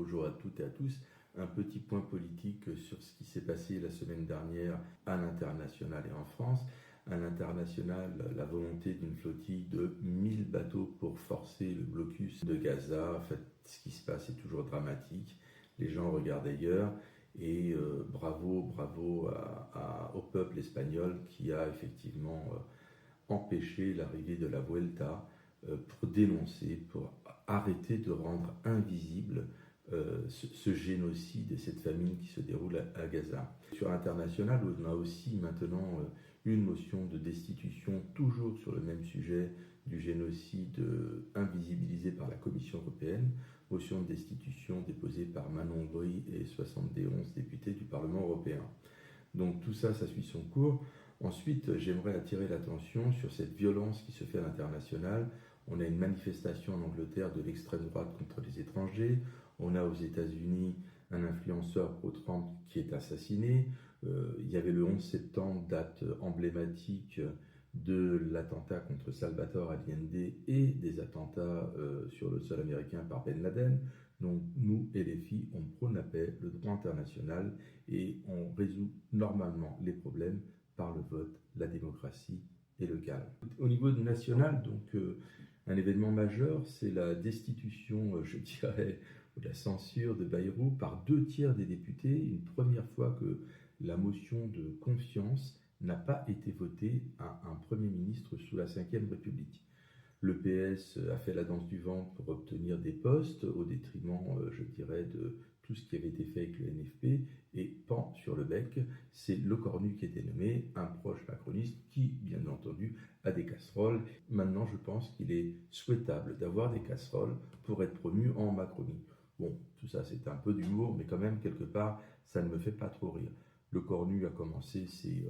bonjour à toutes et à tous. Un petit point politique sur ce qui s'est passé la semaine dernière à l'international et en France. À l'international, la volonté d'une flottille de 1000 bateaux pour forcer le blocus de Gaza. En fait, ce qui se passe est toujours dramatique. Les gens regardent ailleurs et bravo au peuple espagnol qui a effectivement empêché l'arrivée de la Vuelta pour dénoncer, pour arrêter de rendre invisible ce génocide et cette famine qui se déroule à Gaza. Sur l'international, on a aussi maintenant une motion de destitution, toujours sur le même sujet du génocide invisibilisé par la Commission européenne, motion de destitution déposée par Manon Aubry et 71 députés du Parlement européen. Donc tout ça, ça suit son cours. Ensuite, j'aimerais attirer l'attention sur cette violence qui se fait à l'international. On a une manifestation en Angleterre de l'extrême droite contre les étrangers. On a aux États-Unis un influenceur pro-Trump qui est assassiné. Il y avait le 11 septembre, date emblématique de l'attentat contre Salvatore Allende et des attentats sur le sol américain par Ben Laden. Donc nous, LFI, on prône la paix, le droit international et on résout normalement les problèmes par le vote, la démocratie et le calme. Au niveau national, donc un événement majeur, c'est la destitution, je dirais, ou la censure de Bayrou par 2/3 des députés, une première fois que la motion de confiance n'a pas été votée à un Premier ministre sous la Ve République. Le PS a fait la danse du ventre pour obtenir des postes au détriment, je dirais, de tout ce qui avait été fait avec le NFP. Et pan sur le bec, c'est Le Cornu qui était nommé, un proche macroniste qui, bien entendu, a des casseroles. Maintenant, je pense qu'il est souhaitable d'avoir des casseroles pour être promu en Macronie. Bon, tout ça, c'est un peu d'humour, mais quand même, quelque part, ça ne me fait pas trop rire. Le Cornu a commencé ses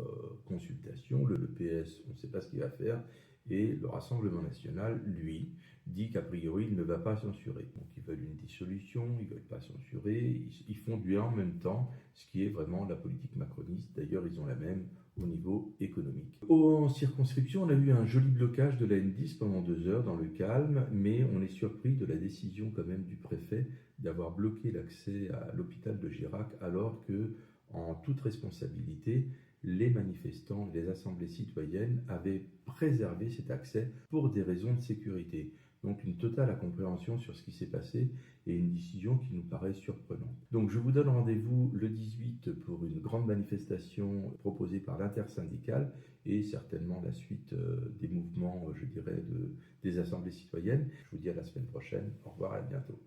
consultations, le PS, on ne sait pas ce qu'il va faire, et le Rassemblement national, lui, dit qu'a priori, il ne va pas censurer. Donc ils veulent une dissolution, ils ne veulent pas censurer, ils font du en même temps, ce qui est vraiment la politique macroniste. D'ailleurs, ils ont la même au niveau économique. En circonscription, on a eu un joli blocage de la N10 pendant 2 heures dans le calme, mais on est surpris de la décision quand même du préfet d'avoir bloqué l'accès à l'hôpital de Girac alors que, en toute responsabilité, les manifestants et les assemblées citoyennes avaient préservé cet accès pour des raisons de sécurité. Donc une totale incompréhension sur ce qui s'est passé et une décision qui nous paraît surprenante. Donc je vous donne rendez-vous le 18 pour une grande manifestation proposée par l'intersyndicale et certainement la suite des mouvements, je dirais, des assemblées citoyennes. Je vous dis à la semaine prochaine. Au revoir et à bientôt.